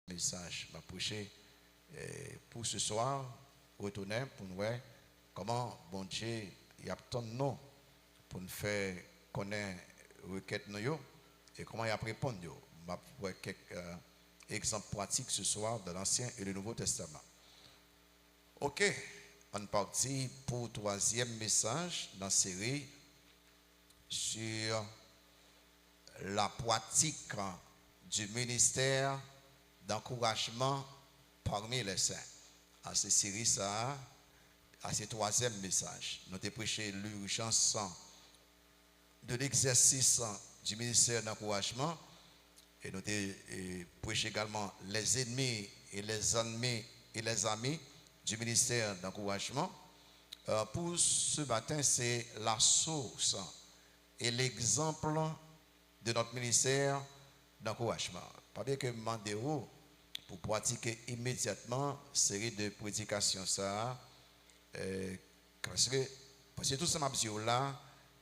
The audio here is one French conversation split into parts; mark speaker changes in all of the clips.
Speaker 1: message m'a prêché pour ce soir, retourner pour nous voir comment bon Dieu y a tant de nous pour nous faire connaître requête nous et comment il a répondre yo. M'a voir quelques exemples pratiques ce soir dans l'Ancien et le Nouveau Testament. OK, on partit pour le troisième message dans la série sur la pratique du ministère d'encouragement parmi les saints. À cette série, ça, à ce troisième message, nous avons prêché l'urgence de l'exercice du ministère d'encouragement et nous avons prêché également les ennemis et les amis du ministère d'encouragement. Pour ce matin, c'est la source et l'exemple de notre ministère d'encouragement. Pas bien que Mandéo pour pratiquer immédiatement série de prédications ça parce que tout ça m'a dit là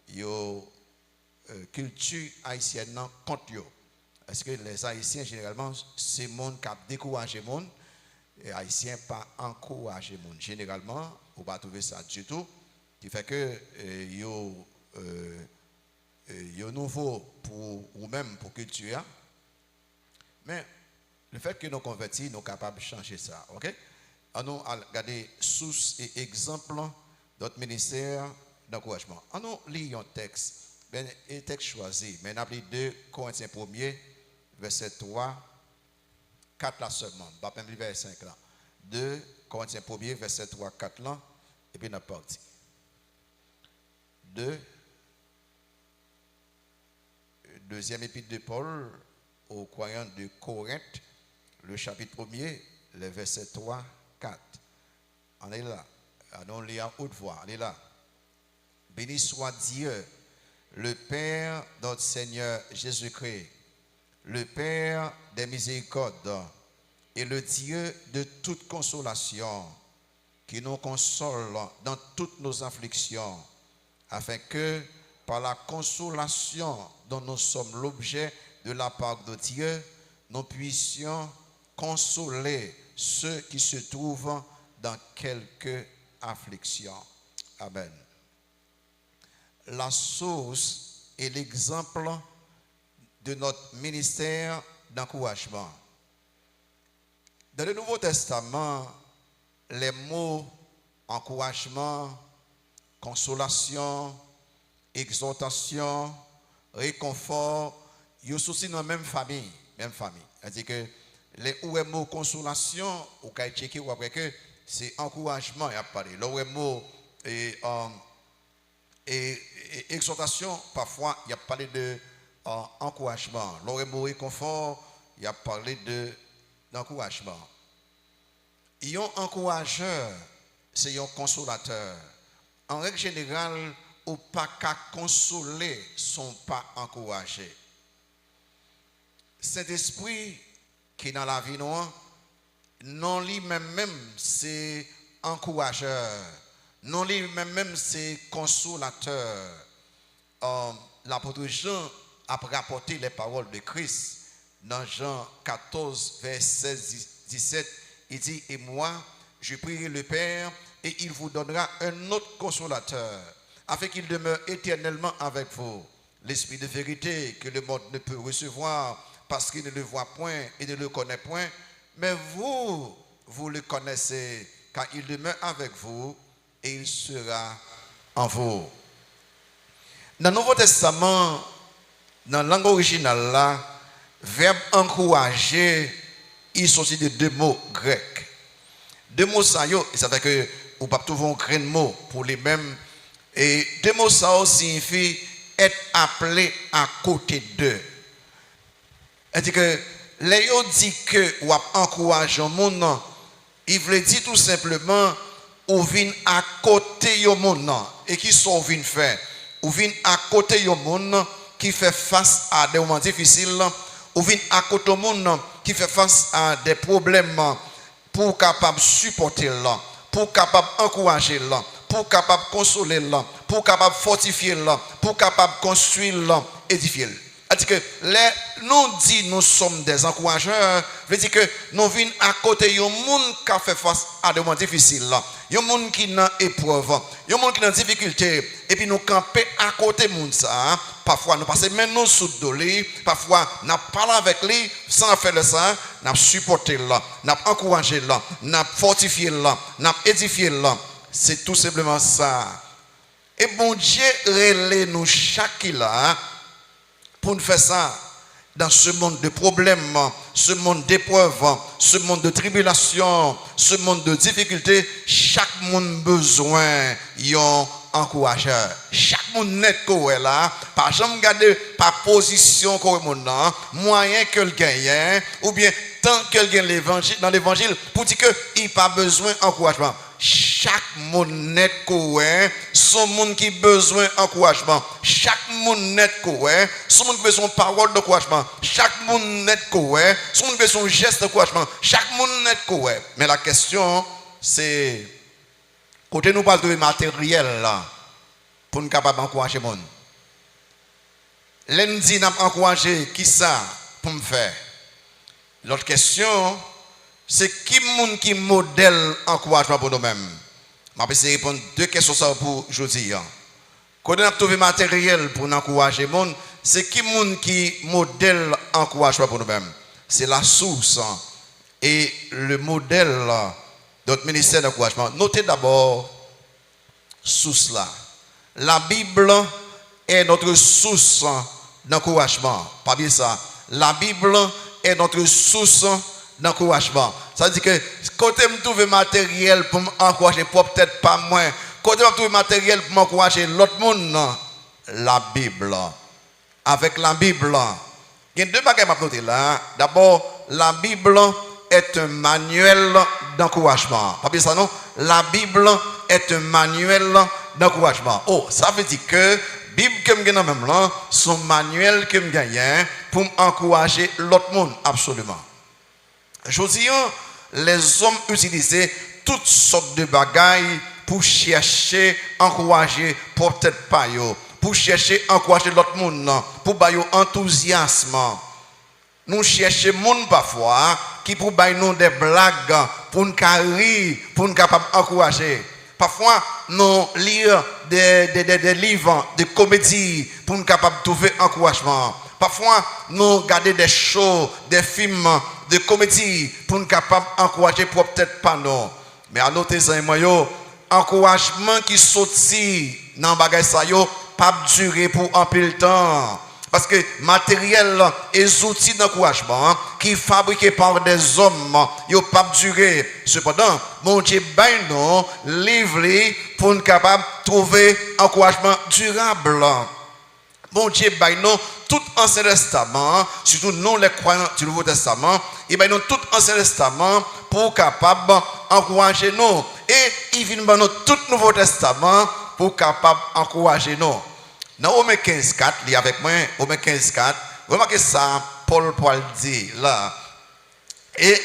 Speaker 1: yo culture haïtienne contre yo parce que les haïtiens généralement c'est monde qui a découragé monde et haïtiens pas encouragé monde généralement on va trouver ça du tout qui fait que yo nouveau pour ou même pour culture mais le fait que nous convertis, nous sommes capables de changer ça. OK? Nous regarder sources et exemples de notre ministère d'encouragement. Nous lisons un texte. Un texte choisi. Mais nous avons 2 Corinthiens 1er, verset 3, 4 là seulement. Pas même verset 5 là. 2 Corinthiens 1er, verset 3, 4 là. Et puis nous sommes partis. 2e épître de Paul aux croyants de Corinthe. Le chapitre 1er, le verset 3, 4. On est là. On lit à haute voix. On est là. Béni soit Dieu, le Père de notre Seigneur Jésus-Christ, le Père des miséricordes et le Dieu de toute consolation, qui nous console dans toutes nos afflictions, afin que, par la consolation dont nous sommes l'objet de la part de Dieu, nous puissions consoler ceux qui se trouvent dans quelque affliction. Amen. La source et l'exemple de notre ministère d'encouragement. Dans le Nouveau Testament, les mots encouragement, consolation, exhortation, réconfort, ils sont aussi dans la même famille. C'est-à-dire que les mots consolation, ou quand checker ou après que c'est encouragement, il y a parlé. Le mot et exhortation, parfois, il y a parlé de encouragement. Le mot réconfort, il y a parlé d'encouragement. Un encourageur, c'est un consolateur. En règle générale, ou pas qu'à consoler, sont pas encouragés. Saint-Esprit qui est dans la vie noire, non lui-même c'est encourageur, non lui-même c'est consolateur. L'apôtre Jean a rapporté les paroles de Christ dans Jean 14, verset 17. Il dit, et moi, je prierai le Père et il vous donnera un autre consolateur, afin qu'il demeure éternellement avec vous. L'Esprit de vérité que le monde ne peut recevoir parce qu'il ne le voit point et ne le connaît point. Mais vous le connaissez, car il demeure avec vous et il sera en vous. Dans le Nouveau Testament, dans la langue originale, là, verbe encourager, il s'agit de 2 mots grecs. 2 mots ça, ça fait que vous ne pouvez pas trouver un grand mot pour les mêmes. Et 2 mots ça signifie être appelé à côté d'eux. C'est-à-dire que les gens disent que vous encouragez le monde, il veut dire tout simplement ou vient à côté du monde. Et qui sont vient faire? Ou vient à côté du monde qui fait face à des moments difficiles, ou vient à côté du monde qui fait face à des problèmes pour capable supporter là, pour capable encourager là, pour capable consoler là, pour capable fortifier là, pour capable construire là, édifier. C'est-à-dire que nous disons nous sommes des encourageurs, veut dire que nous venons à côté de monde qui a fait face à des moments difficiles, des monde qui dans épreuve, des monde qui dans difficulté, et puis nous camper à côté de monde ça. Parfois nous passons même nous sous dolé, parfois nous parlons avec lui sans faire de ça, nous supporter là, nous encourager là, nous fortifier là, nous édifier là. C'est tout simplement ça. Et bon Dieu relève nous chaque là pour nous faire ça dans ce monde de problèmes, ce monde d'épreuves, ce monde de tribulations, ce monde de difficultés. Chaque monde besoin d'un encourageur. Chaque monde net qu'on là, par exemple garder par position qu'on est moyen que le gagne ou bien tant que le gagne l'évangile dans l'évangile pour dire que il pas besoin d'encouragement. Chaque monde net qu'on son monde qui besoin d'encouragement. Chaque monde net qu'on son monde qui besoin de parole d'encouragement. Chaque monde net qu'on son monde qui besoin de geste d'encouragement. Chaque monde net qu'on mais la question c'est côté nous parle de matériel là pour nous capable d'encourager monde. Lundi n'a encourager qui ça pour me faire. L'autre question c'est qui monde qui modèle encouragement pour nous-mêmes. Je vais essayer de répondre deux questions ça pour aujourd'hui. Quand on a trouvé matériel pour encourager le monde, c'est qui monde qui modèle encouragement pour nous-mêmes. C'est la source et le modèle de notre ministère d'encouragement. Notez d'abord source là. La Bible est notre source d'encouragement. Pas bien ça. La Bible est notre source d'encouragement. Ça veut dire que côté me trouver matériel pour m'encourager, peut-être pas moins. Côté me trouver matériel pour m'encourager l'autre monde, la Bible. Avec la Bible, il y a deux bagages à noter là. D'abord, la Bible est un manuel d'encouragement. Pas bien ça non? La Bible est un manuel d'encouragement. Oh, ça veut dire que Bible que me gagne même là, son manuel que me gagne pour encourager l'autre monde absolument. Je dis, les hommes utilisaient toutes sortes de bagailles pour chercher, encourager, pour peut-être pas yo, pour chercher, encourager l'autre monde, pour bailler enthousiasme. Nous cherchons monde parfois qui pour bailler nous des blagues, pour nous rire, pour nous capables d'encourager. Parfois, nous lire des livres de comédie pour nous capables de trouver encouragement. Parfois, nous regarder des shows, des films de comédie pour nous capables d'encourager pour peut-être pas non. Mais à noter ça, encouragement qui sorti dans le bagage ça yo pas durer pour un peu de temps. Parce que matériel et outils d'encouragement qui fabriqués par des hommes, ils ne peuvent pas durer. Cependant, mon Dieu, nous livre pour nous capables de trouver encouragement durable. Mon Dieu, nous tout Ancien Testament, surtout nous les croyants du Nouveau Testament, et nous tout Ancien Testament pour capable d'encourager nous. Et il vient nous tout Nouveau Testament pour capable d'encourager nous. Dans Romains 15:4, il est avec moi, Romains 15:4, remarquez ça, Paul dit là. Et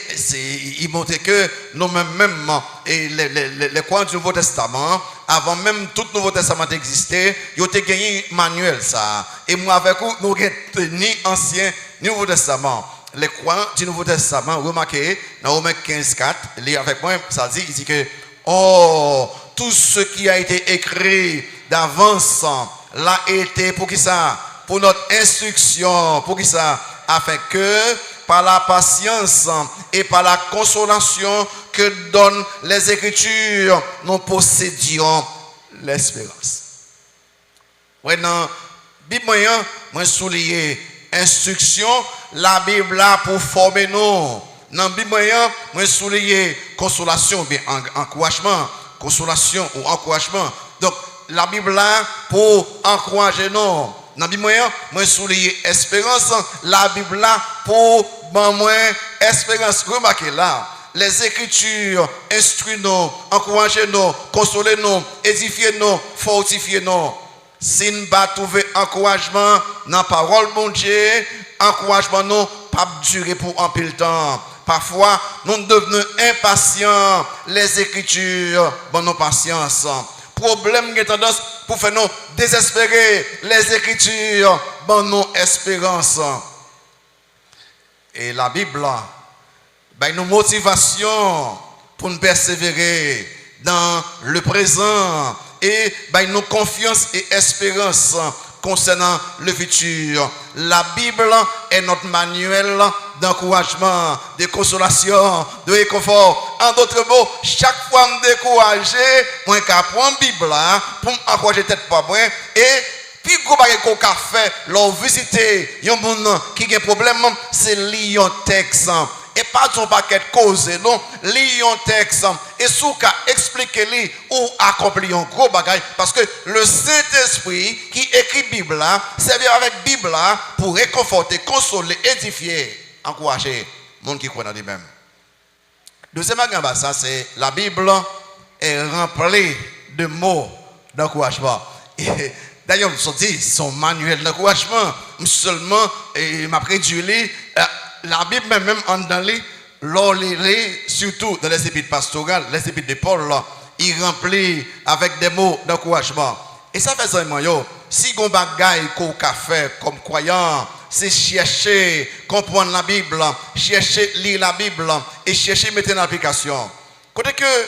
Speaker 1: il montre que nous-mêmes, et les croyants du Nouveau Testament, avant même tout le Nouveau Testament existait, ils ont gagné un manuel ça. Et moi avec vous, nous avons ni Ancien ni Nouveau Testament. Les croyants du Nouveau Testament, remarquez, dans Romains 15:4, il est avec moi, ça dit, il dit que, oh, tout ce qui a été écrit d'avance, l'a été pour qui ça? Pour notre instruction, pour qui ça? Afin que par la patience et par la consolation que donnent les Écritures, nous possédions l'espérance. Maintenant, Bible moi souligner instruction, la Bible là pour former nous. Dans Bible moi souligner consolation, bien encouragement, consolation ou encouragement. Donc la Bible là pour encourager nous. Dans la Bible, moi souligner espérance. La Bible là pour moi espérance. Remarquez là, les Écritures instruisent nous, encouragent nous, consolent nous, édifient nous, fortifient nous. Si nous ne pas trouver encouragement dans la parole de mon Dieu, encouragement nous pas durer pour un peu de temps. Parfois, nous devenons impatients. Les Écritures, bonne patience. Problème qui a tendance pour faire nous désespérer. Les Écritures bon nous espérance. Et la Bible, ben, nous motivation pour nous persévérer dans le présent et ben, nous confiance et espérance concernant le futur. La Bible est notre manuel d'encouragement, de consolation, de réconfort. En d'autres mots, chaque fois que je me décourage, je vais prendre la Bible pour m'encourager tête pas moi et puis gros bagage qu'on a fait, leur visiter un monde qui a un problème, c'est lire un texte. Et pas ton paquet de causes, non, lire un texte et sous qu'à expliquer lui ou accomplir un gros bagage parce que le Saint-Esprit qui écrit Bible là, servir avec Bible là pour réconforter, consoler, édifier, encourager le monde qui croit en lui-même. Deuxièmement, ça c'est la Bible est remplie de mots d'encouragement. D'ailleurs, je dis son manuel d'encouragement, seulement m'a prédit la Bible même en dans les surtout dans les épîtres pastorales, les épîtres de Paul, il remplit avec des mots d'encouragement. Et ça fait ça, si on bagaille qu'on a fait comme croyant, c'est chercher, comprendre la Bible, chercher lire la Bible et chercher mettre en application. Côté que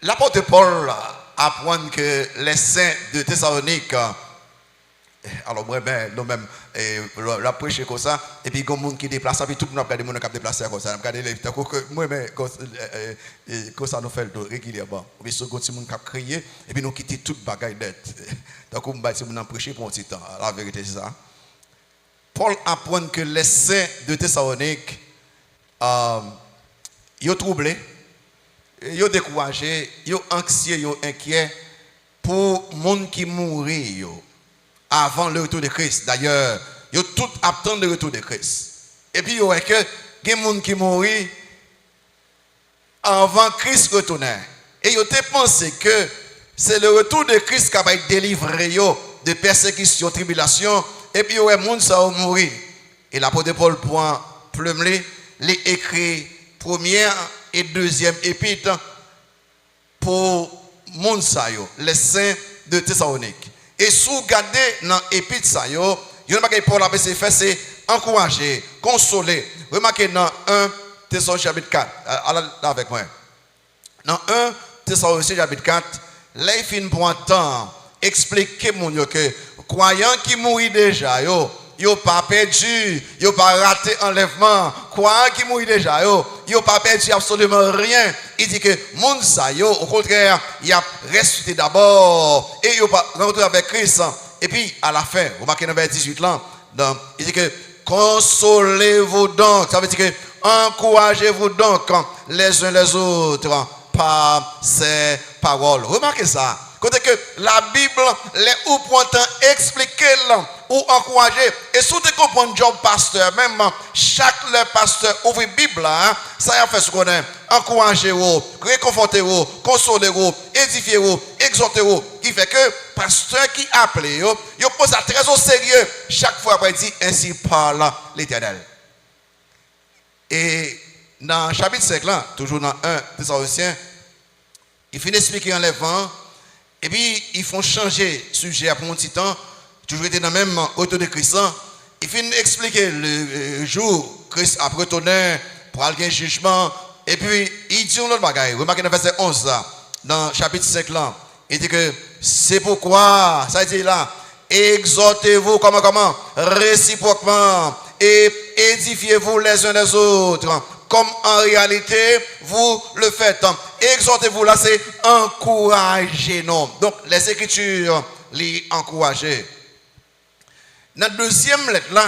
Speaker 1: l'apôtre Paul apprend que les saints de Thessalonique, alors moi ben nous-mêmes la prêcher comme ça et puis comme monde qui déplace puis tout le monde regarde monde qui déplacer comme ça regarder les moi mais comme ça nous fait le régulièrement mais ce petit monde qui crier et puis nous quitter toute bagaille d'être donc on va si on prêcher pour un petit temps la vérité c'est ça. Paul apprend que les saints de Thessalonique ils ont troublé, ils ont découragé, ils ont anxieux, ils ont inquiet pour monde qui mourir avant le retour de Christ. D'ailleurs, ils ont tout attendent le retour de Christ. Et puis, il y aurait que des gens qui mourent avant Christ retournait. Et ils ont pensé que c'est le retour de Christ qui va délivrer de persécution, tribulation. Et puis, il y aurait des gens qui vont mourir. Et l'apôtre Paul prend Plumley, les écrit première et deuxième épître pour les saints de Thessalonique. Et si vous regardez dans l'épître, il y a un Paul a fait, c'est encourager, consoler. Remarquez dans 1 Thessaloniciens chapitre 4. Allez avec moi. Dans 1 Thessaloniciens chapitre 4, là, il finit pour un temps expliquer que croyants qui mourent déjà, ils n'ont pas perdu, ils n'ont pas raté enlèvement. Croyants qui mourent déjà, ils n'ont pas perdu absolument rien. Il dit que monde ça, au contraire, il a ressuscité d'abord et il a rencontré avec Christ. Et puis à la fin, vous marquez dans verset 18 là, il dit que consolez-vous donc. Ça veut dire que encouragez-vous donc les uns les autres par ces paroles. Remarquez ça. Côté que la Bible, les ou pourtant expliquer ou encourager. Et si tu comprends job pasteur, même chaque pasteur ouvre la Bible, ça a fait ce qu'on est. Encouragez-vous, réconfortez-vous, consolez-vous, édifiez-vous, exhortez-vous. Qui fait que pasteur qui appelé, il pose ça très au sérieux. Chaque fois après il dit ainsi parle l'Éternel. Et dans le chapitre 5 là, toujours dans 1 Thessaloniciens, il finit d'expliquer en lèvant. Et puis, ils font changer sujet pour un petit temps. Toujours été dans le même retour de Christ. Ils finissent d'expliquer le jour Christ a retourné pour aller un jugement. Et puis, il dit une autre bagaille. Remarquez dans le verset 11, là, dans le chapitre 5, là. Il dit que c'est pourquoi, ça dit là, exhortez-vous, comment, réciproquement, et édifiez-vous les uns les autres. Comme en réalité, vous le faites. Exhortez-vous, là, c'est encourager, non. Donc, les Écritures, les encourager. Dans la deuxième lettre, là,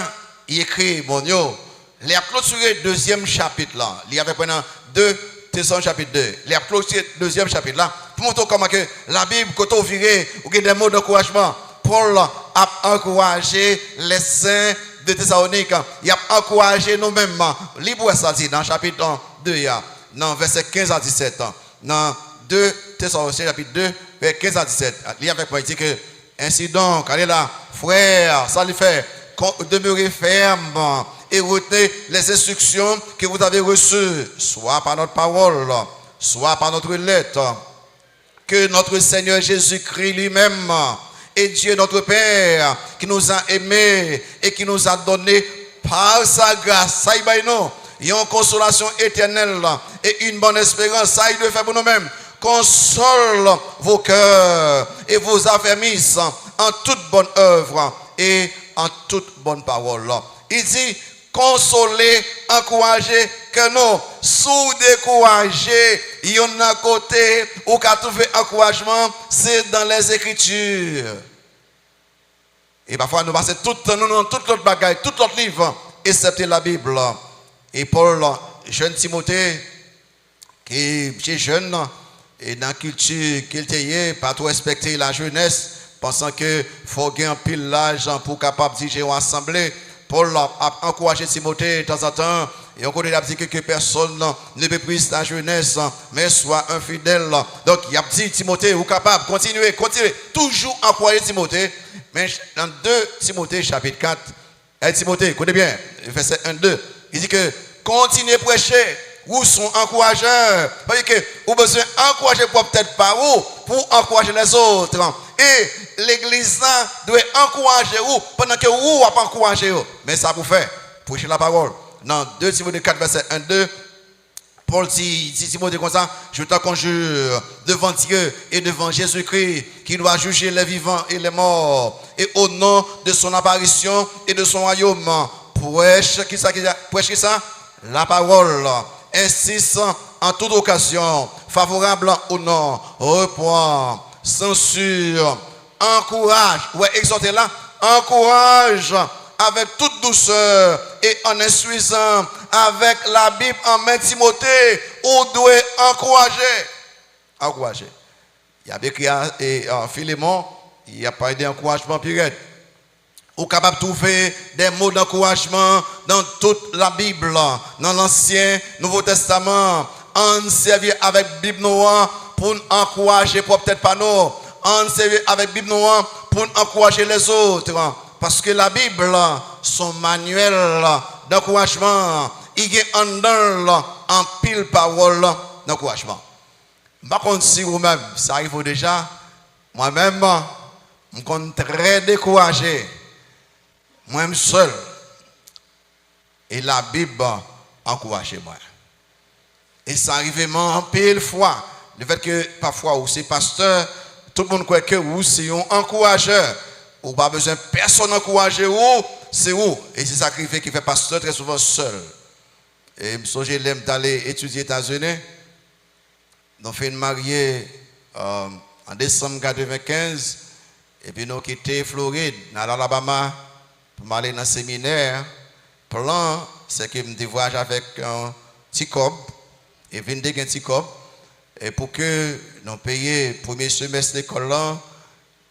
Speaker 1: il écrit, bon, il a clôturé le deuxième chapitre, là. Il y avait pendant 2 Thessaloniciens chapitre 2. Il a clôturé le deuxième chapitre, là. Pour montrer comment que la Bible, quand on vire, ou qu'il y a des mots d'encouragement, Paul a encouragé les saints de Thessalonique. Il a encouragé nous-mêmes. Libre ça dit dans chapitre 2, dans verset 15 à 17. Dans 2 Thessaloniciens chapitre 2, verset 15 à 17. Il avec moi, il dit que ainsi donc, allez là, frère, ça lui fait, demeurez ferme et retenez les instructions que vous avez reçues, soit par notre parole, soit par notre lettre, que notre Seigneur Jésus-Christ lui-même et Dieu notre Père qui nous a aimés et qui nous a donné par sa grâce, ça y est, nous, une consolation éternelle et une bonne espérance, ça il le fait pour nous-mêmes. Console vos cœurs et vous affermisse en toute bonne œuvre et en toute bonne parole. Il dit, consoler, encourager, que nous, sous-décourager, il y en a côté où qu'a trouvé encouragement, c'est dans les Écritures. Et parfois nous passons tout le temps dans toute l'autre bagaille, tout l'autre livre, excepté la Bible. Et Paul, jeune Timothée, qui est jeune, et dans la culture qu'il était, pas trop respecter la jeunesse, pensant que faut gagner un pile l'argent pour capable diriger une assemblée. Paul a encouragé Timothée de temps en temps. Et on connaît dit que personne ne méprise la jeunesse, mais soit un fidèle. Donc il a dit Timothée, vous capable, continuez, toujours encourager Timothée. Mais dans 2 Timothée chapitre 4, Timothée, écoutez bien, verset 1-2, il dit que continuez à prêcher. Où sont encourageurs? Parce que vous avez besoin d'encourager peut-être par vous pour encourager les autres. Et l'église doit encourager vous pendant que vous n'avez pas encouragé. Mais ça vous fait prêcher la parole. Dans 2 Timothée 4, verset 1-2, Paul dit Timothée comme ça, je t'en conjure devant Dieu et devant Jésus-Christ qui doit juger les vivants et les morts. Et au nom de son apparition et de son royaume, prêche qui ça? La parole. Insiste en toute occasion, favorable ou non, reprend, censure, encourage, exhortez là, encourage avec toute douceur et en instruisant avec la Bible en main Timothée, on doit encourager. Il y a écrit à Philémon, il n'y a pas d'encouragement pire. Ou capable de trouver des mots d'encouragement dans toute la Bible, dans l'Ancien, Nouveau Testament. On servir avec Bible noire pour encourager, peut-être pas nous. On servir avec Bible noire pour encourager les autres. Parce que la Bible, son manuel d'encouragement, il y a en pile parole d'encouragement. Par contre, si vous-même, ça arrive déjà, moi-même, je suis très découragé. Moi-même seul. Et la Bible encourage moi. Et ça arrive en pile fois. Le fait que parfois, où c'est pasteur, tout le monde croit que vous, c'est un encourageur. Ou pas besoin de personne encourager vous, c'est vous. Et c'est ça qui fait pasteur très souvent seul. Et je l'aime d'aller étudier aux États-Unis. Nous fait une mariée en décembre 1995. Et puis nous quittons Floride, dans l'Alabama. Pour aller dans le séminaire, plan, c'est que je voyage avec un petit cob, et vendre un petit cob, et pour que nous payions le premier semestre de l'école là.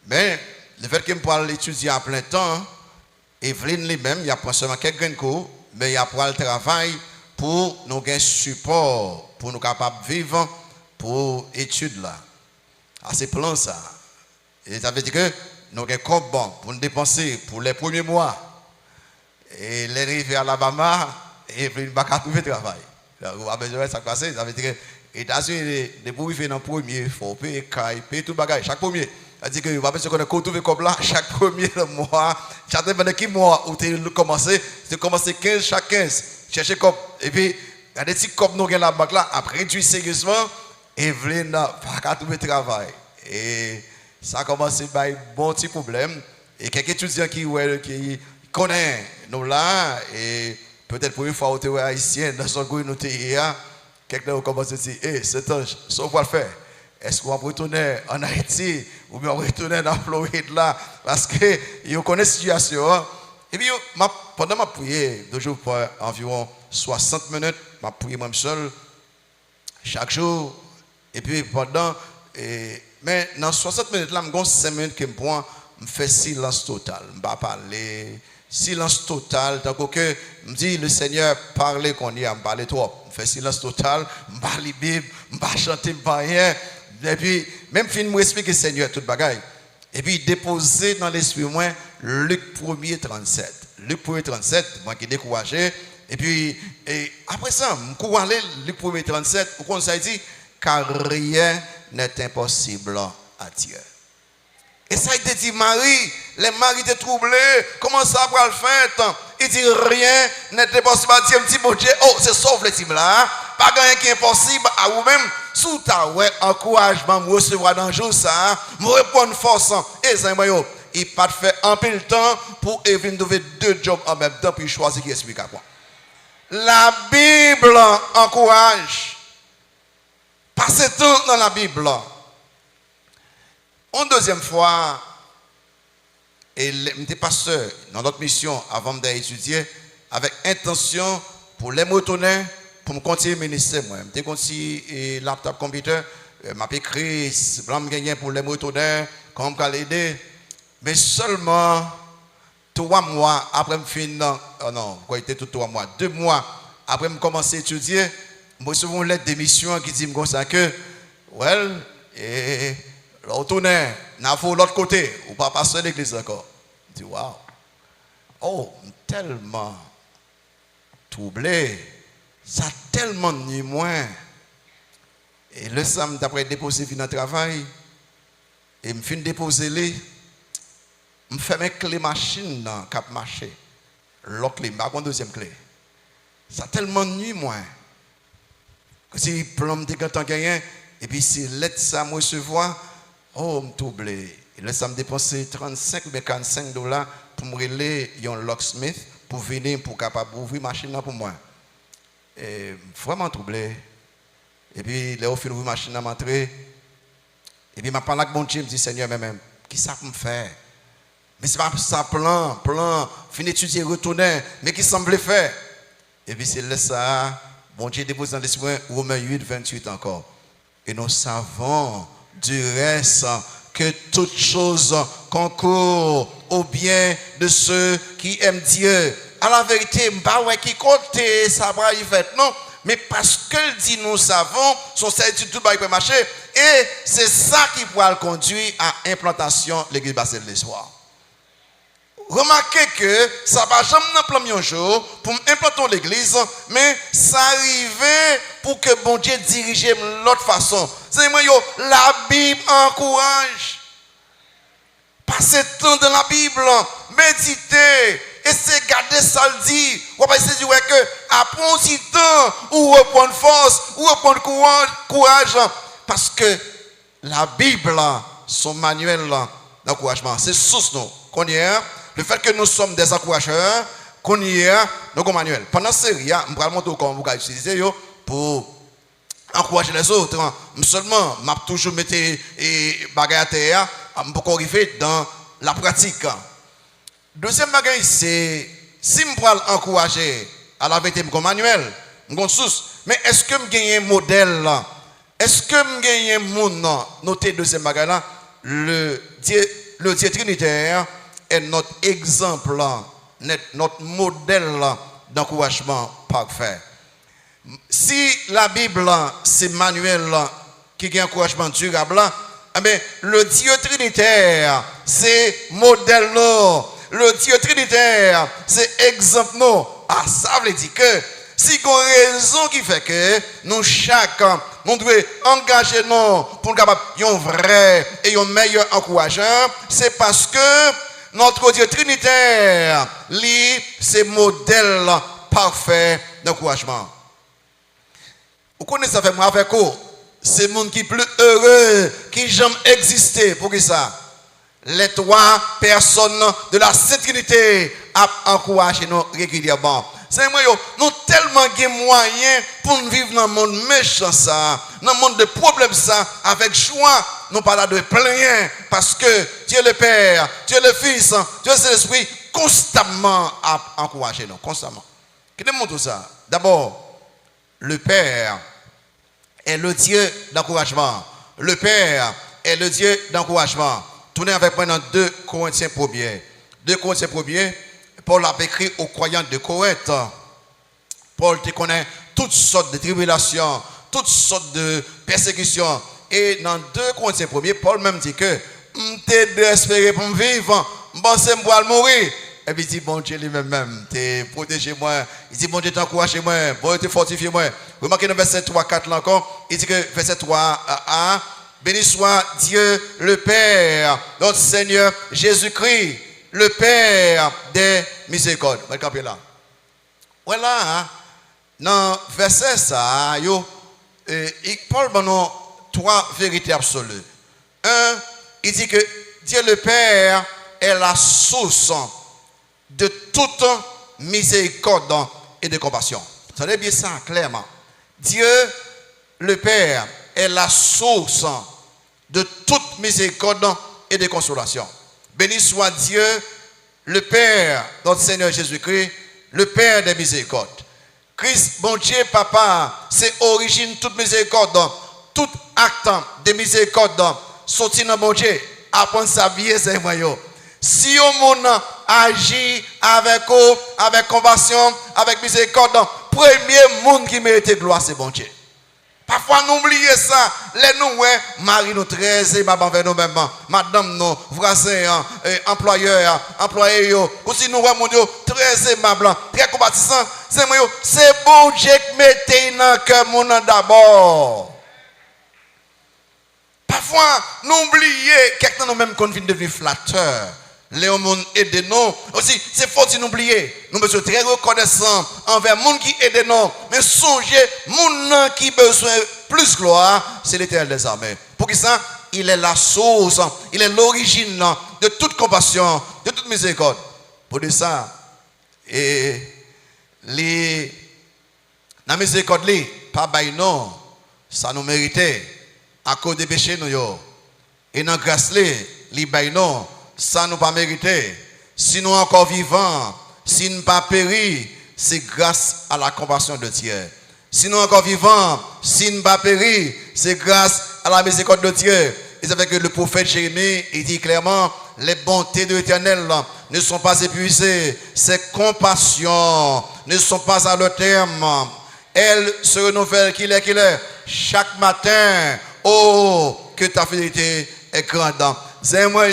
Speaker 1: Mais le fait que je puisse étudier à plein temps, Evelyne lui-même, il y a pas seulement quelques cours, mais il y a pour le travail pour nous gagner support, pour nous capables de vivre pour l'étude là. Ah, c'est plan ça. Et ça veut dire que nous avons un compte bon pour nous dépenser pour les premiers mois. Et l'arrivée à l'Alabama, et puis il ne va pas trouver travail. On a besoin de ça passer. Ça veut dire que les États-Unis, les pour dans le premier, il faut payer, payer tout le bagage, chaque premier. Ça veut dire que vous avez besoin de trouver comme là, chaque premier mois, chaque mois où tu as commencé, tu commences 15 chaque 15. Chercher comme. Et puis, il y a des petits copes nous dans la banque là, après réduire sérieusement, Evelyne n'a pas trouver travail. Et ça a commencé par un bon petit problème. Et quelques étudiants qui connaissent nous là, et peut-être pour une fois où tu es haïtien, dans son goût, nous sommes quelqu'un ont commencé à dire, c'est un, ça on va le faire. Est-ce qu'on va retourner en Haïti ou bien on va retourner dans la Floride là? Parce que ils connaissent la situation. Et puis, pendant ma prière, toujours pour environ 60 minutes, ma prière moi seul, chaque jour. Et puis pendant. Mais dans 60 minutes là, je 5 minutes que je fais silence total. Je ne vais pas parler. Silence total. Donc, que je me dis, le Seigneur parle qu'on y a, je parle trop. Je fais silence total. Je parle la Bible, je parle chanter, je parle rien. Et puis, même fin, je explique le Seigneur tout bagaille. Et puis, déposer dans l'esprit, moi, Luc 1er 37. Luc 1er 37, moi qui est découragé. Et puis, après ça, je cours aller, Luc 1er 37, pourquoi ça dit? Car rien n'est impossible à Dieu. Et ça, il te dit, Marie, les maris étaient troublés. Comment ça va le faire? Il dit, rien n'est possible. Il dit, un petit bon Dieu, oh, c'est sauf le team là. Pas rien qui est impossible à vous-même. Sous ta ouais, encouragement, me recevoir dans le jour ça, me répondre force. Et ça, il pas fait un peu de temps pour venir trouver deux jobs en même temps, puis choisir qui explique à quoi. La Bible encourage. Passez temps dans la Bible. Une deuxième fois, et j'étais pasteur dans notre mission avant d'étudier avec intention pour les motonner, pour me continuer le ministère. J'étais continué laptop computer, m'a écrit, plan gagner pour les motonner, comment me l'aider. Mais seulement 3 mois après me finir, oh non, quoi était tout 3 mois, 2 mois après me commencer à étudier, je reçois une lettre de mission qui dit comme ça que, well, et retourner, n'a pas l'autre côté, ou pas passer l'église encore. Je dis, waouh, oh, tellement troublé, ça tellement ni moins. Et le samedi, après déposer dans le travail, et me fin déposer les, me fait mes clés machine dans cap marché. L'autre clé, ma deuxième clé. Ça tellement nuit moins. Que si plombe de quand on gagne, et puis si l'aide ça me recevoir, oh, me troublé. Et là, ça me dépenser 35 ou 45 $ pour me relayer un locksmith pour venir pour capable ouvrir machine là pour moi. Et vraiment troublé. Et puis là, au fin ouvrir machine à m'entrer. Et puis m'a parlé avec mon Dieu, me dit Seigneur même, qui ça pour me faire? Mais c'est pas ça plan, finir étudier, retourner, mais qui semblait faire. Et puis c'est là ça, bon Dieu dépose dans l'esprit Romains 8, 28 encore. Et nous savons du reste que toute chose concourt au bien de ceux qui aiment Dieu. À la vérité, pas ouais qui compte ça va y faire non, mais parce que dit nous savons, son certitude tout va marcher et c'est ça qui pourra le conduire à l'implantation de l'église Basile de l'Espoir. Remarquez que ça va jamais dans le plan jour pour implanter l'église, mais ça arrivait pour que bon Dieu dirige de l'autre façon. C'est moi la Bible encourage. Passez temps dans la Bible, méditez, essayez de garder ça le dit. On va essayer de dire que après un petit temps, ou reprendre force, ou reprendre courage, parce que la Bible, son manuel d'encouragement, c'est source nous. Qu'on y est. Le fait que nous sommes des encourageurs, qu'on y est, nous avons manuel. Pendant cette série, je vais montrer comment vous pouvez utiliser pour encourager les autres. Seulement, je vais toujours mettre les bagages à terre pour arriver dans la pratique. Deuxième bagage, c'est si je peux encourager à la vérité, comme manuel, je source. Mais est-ce que je gagne un modèle? Est-ce que je gagne un monde? Notez deuxième bagage là, le Dieu trinitaire est notre exemple, notre modèle d'encouragement parfait. Si la Bible, c'est manuel qui a un encouragement durable, eh le Dieu trinitaire, c'est modèle. Le Dieu trinitaire, c'est exemple. Ah, ça veut dire que si il y a une raison qui fait que nous, chacun, nous devons engager nous pour être un vrai et un meilleur encourageur, c'est parce que notre Dieu trinitaire, lui, c'est modèle parfait d'encouragement. Vous connaissez ça fait moi avec vous? C'est le monde qui est plus heureux, qui jamais existé. Pour qui ça? Les 3 personnes de la Sainte Trinité ont encouragé nous régulièrement. C'est moi, nous tellement de moyens pour vivre dans le monde méchant, dans le monde de problèmes, avec joie. Nous parlons de plein parce que Dieu le Père, Dieu le Fils, Dieu l'Esprit constamment a encouragé nous, constamment. Qu'est-ce que tout ça? D'abord, le Père est le Dieu d'encouragement. Le Père est le Dieu d'encouragement. Tournez avec moi dans 2 Corinthiens 1er. 2 Corinthiens 1er, Paul a écrit aux croyants de Corinthe. Paul te connaît toutes sortes de tribulations, toutes sortes de persécutions. Et dans 2 Corinthiens 1er, Paul même dit que je désespéré pour me vivre, je pense que je vais mourir. Et puis il dit, bon Dieu lui-même, tu protégé moi. Il dit, bon Dieu t'encourage moi, bon Dieu fortifié moi. Remarquez dans verset 3, 4 là encore, il dit que verset 3 à béni soit Dieu le Père, notre Seigneur Jésus-Christ, le Père des miséricordes. Vous voyez là. Voilà, dans verset ça, il parle de trois vérités absolues. Un, il dit que Dieu le Père est la source de toute miséricorde et de compassion. Vous savez bien ça clairement. Dieu le Père est la source de toute miséricorde et de consolation. Béni soit Dieu, le Père, notre Seigneur Jésus-Christ, le Père des miséricordes. Christ, bon Dieu, Papa, c'est origine toute miséricorde, tout acte de miséricorde, sorti dans bon Dieu, apprendre sa vie, c'est moi. Si on monde agit avec compassion, avec miséricorde, premier monde qui mérite gloire, c'est bon Dieu. Parfois, nous oublions ça. Les nous, Marie nous 13, maman vers nous-mêmes, madame nous, voisins, employeurs, employés, aussi nous, mon Dieu, 13, ma blanc, très compatissant. C'est bon Dieu qui mette dans le cœur mon d'abord. Parfois, nous oublions, quelqu'un nous-mêmes qu'on vient devenir flatteur. Les gens aident nous. Aussi, c'est faux de nous oublier. Nous sommes très reconnaissants envers les gens qui aident nous. Mais songez, les gens qui ont besoin de plus de gloire, c'est l'Éternel des armées. Pour ça, il est la source, il est l'origine de toute compassion, de toute miséricorde. Pour ça, et la miséricorde, pas by nous, ça nous méritait à cause des péchés nous. Et dans la grâce, li by nous. Ça nous pas mérité. Si nous encore vivants, si nous pas péri, c'est grâce à la compassion de Dieu. Si nous encore vivants, si nous pas péri, c'est grâce à la miséricorde de Dieu. Et c'est fait que le prophète Jérémie, il dit clairement, les bontés de l'Éternel ne sont pas épuisées. Ses compassions ne sont pas à leur terme. Elles se renouvellent qu'il est. Chaque matin, oh, que ta fidélité est grande. C'est moi,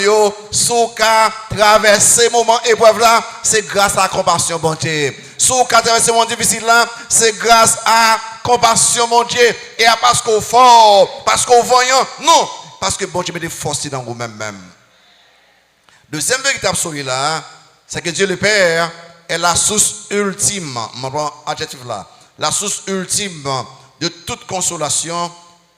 Speaker 1: sous qu'à traverser moment épreuve là, c'est grâce à la compassion, bon Dieu. Sous qu'à traverser moment difficile là, c'est grâce à la compassion, mon Dieu. Et à parce qu'on fort, parce qu'on voyant, non, parce que bon Dieu met des forces dans vous-même. Deuxième véritable sourire là, c'est que Dieu le Père est la source ultime, mon adjectif là, la source ultime de toute consolation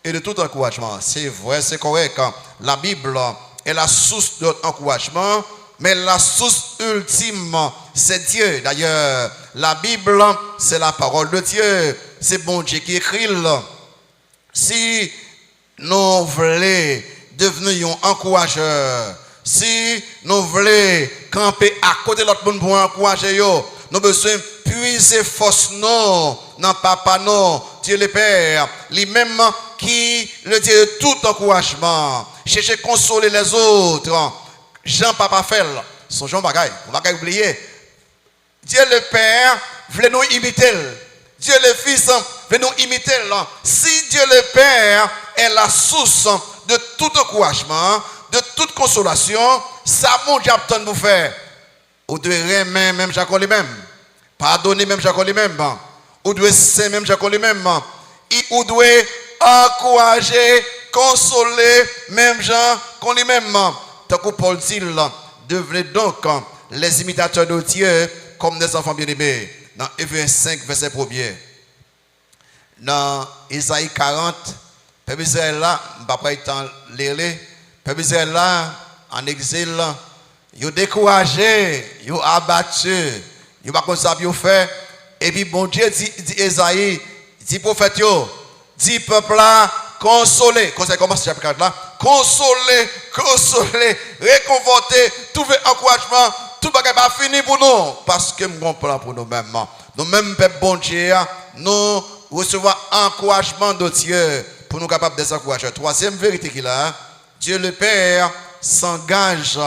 Speaker 1: et de tout encouragement. C'est vrai, c'est correct. La Bible est la source de notre encouragement, mais la source ultime, c'est Dieu. D'ailleurs, la Bible, c'est la parole de Dieu. C'est bon Dieu qui écrit. Si nous voulons devenir encourageurs, si nous voulons camper à côté de l'autre monde pour encourager, nous avons besoin de puiser force dans Papa, Dieu le Père, lui-même qui le Dieu de tout encouragement. Chercher à consoler les autres. Jean Papa fait, son Jean Bagaille, on va pas oublier. Dieu le Père voulait nous imiter. Dieu le Fils veut nous imiter. Si Dieu le Père est la source de tout encouragement, de toute consolation, ça mon Dieu attend nous faire. Ou de remettre même Jacques lui-même. Pardonner même Jacques lui-même. Ou de saint même Jacques lui-même. Ou de encourager, consoler même gens qu'on lui-même. Tant que Paul dit, devenez donc les imitateurs de Dieu comme des enfants bien-aimés. Dans Éphésiens 5, verset 1er. Dans Isaïe 40, Peuple Israël là, je ne vais pas temps lire. Peuple Israël là, en exil, ils ont découragé, ils ont abattu, ils n'ont pas ça bien fait. Et puis bon Dieu dit Isaïe, dit prophète, dit peuple là, consoler. Conseil commence chapitre 4 là. Consoler, réconforter, trouver encouragement. Tout le monde pas fini pour nous. Parce que nous comprenons pour nous-mêmes. Nous-mêmes, peuple bon Dieu, nous recevons encouragement de Dieu pour nous capables de s'encourager. Troisième vérité qu'il a, Dieu le Père s'engage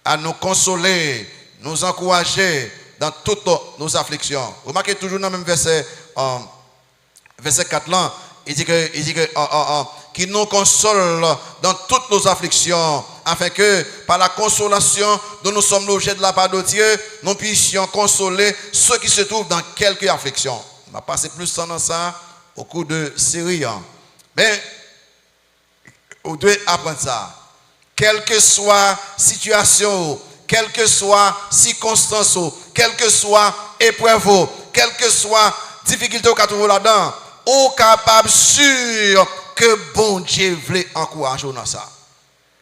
Speaker 1: à nous consoler, nous encourager dans toutes nos afflictions. Remarquez toujours dans le même verset 4 là, il dit que qui nous console dans toutes nos afflictions, afin que par la consolation dont nous sommes logés de la part de Dieu, nous puissions consoler ceux qui se trouvent dans quelques afflictions. On va passer plus dans ça au cours de série. Mais Vous devez apprendre ça. Quelle que soit situation, quelle que soit circonstance, quelle que soit épreuve, quelle que soit difficulté au trouver là-dedans, ou capable sûr que bon Dieu veut encourager dans ça.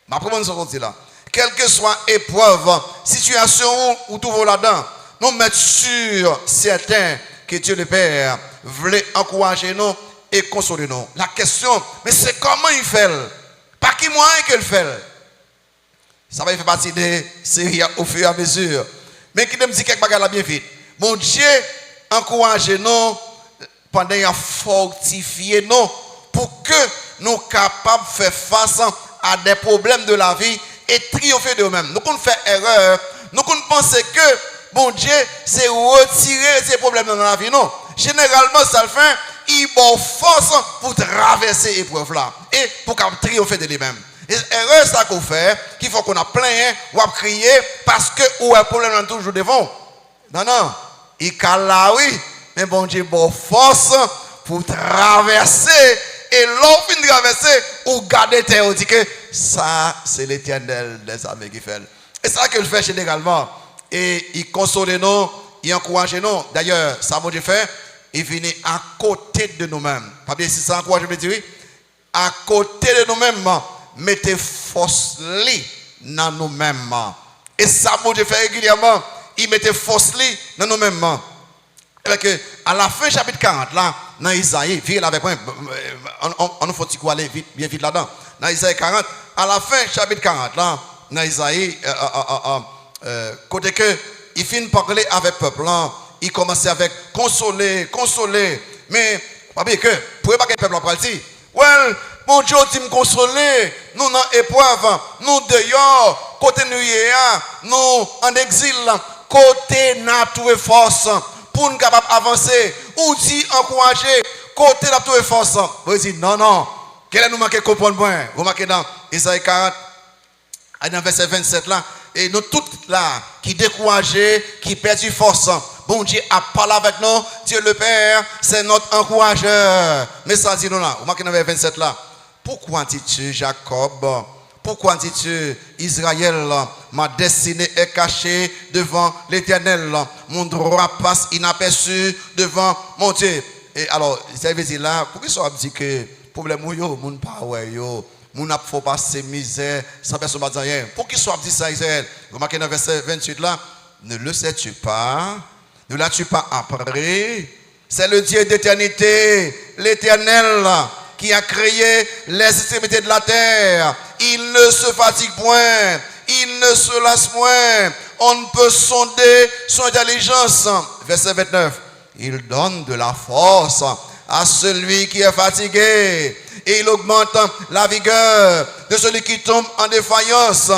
Speaker 1: Ma première chose là. Quelle que soit épreuve, situation où tu vas là-dedans, nous mettons sûr, certains que Dieu le Père veut encourager nous et consoler nous. La question, mais c'est comment il fait? Par qui moyen qu'il fait? Ça va faire partie des séries au fur et à mesure. Mais qui me dit quelque chose là bien vite. Mon Dieu encourage nous pendant qu'il a fortifié nous pour que nous soyons capables de faire face à des problèmes de la vie et triompher de nous-mêmes. Nous pouvons faire erreur. Nous pouvons penser que bon Dieu, c'est retirer ces problèmes dans la vie. Non. Généralement, ça le fait, il a force pour traverser l'épreuve là et pour triompher de lui-même. Et erreur ça qu'on fait, qu'il faut qu'on a plein, ou a crier parce que ou un problème est toujours devant. Non, non. Il cale là, oui. Mais bon Dieu, bon force pour traverser. Et l'autre fin de traverser, ou garder terre, on dit que ça, c'est l'Éternel des armées qui fait. Et ça qu'il fait généralement. Et il console nous, il encourage nous. D'ailleurs, ça bon Dieu fait, il vient à côté de nous-mêmes. Pas bien si ça encourage, je me dis oui. À côté de nous-mêmes, mettez force dans nous-mêmes. Et ça bon Dieu fait régulièrement, il mettait force dans nous-mêmes. À la fin chapitre 40 là, dans Isaïe, avec moi, on faut aller vite, bien vite là-dedans. Dans Isaïe 40, à la fin chapitre 40 là, dans Isaïe, côté que il finit par parler avec le peuple là, il commence avec consoler. Mais pas bien que pour pas que le peuple après dit, well, mon Dieu dit me consoler, nous dans épreuve, nous dehors, côté nous nous en exil, côté n'a trouvé force. Pour nous capables d'avancer, ou dit encourager, côté la trouver force. Vous dites non. Quel est nous manquer comprendre point? Vous marquez dans Isaïe 40, dans verset 27 là, et nous tous là, qui découragés, qui perdent force. Bon Dieu a parlé avec nous, Dieu le Père, c'est notre encourageur. Mais ça dit nous là, vous marquez dans verset 27 là. Pourquoi dis-tu Jacob? Pourquoi dis-tu, Israël, ma destinée est cachée devant l'Éternel. Mon droit passe inaperçu devant mon Dieu. Et alors, ça veut dire là, pourquoi ça dit que problème yo, mon pas yo, mon a faut passer misère, sans personne pas dire rien. Pourquoi ça dit ça Israël? Remarquez dans verset 28 là, ne le sais-tu pas? Ne l'as-tu pas appris? C'est le Dieu d'éternité, l'Éternel, qui a créé les extrémités de la terre. Il ne se fatigue point, il ne se lasse point. On ne peut sonder son intelligence. Verset 29. Il donne de la force à celui qui est fatigué. Et il augmente la vigueur de celui qui tombe en défaillance.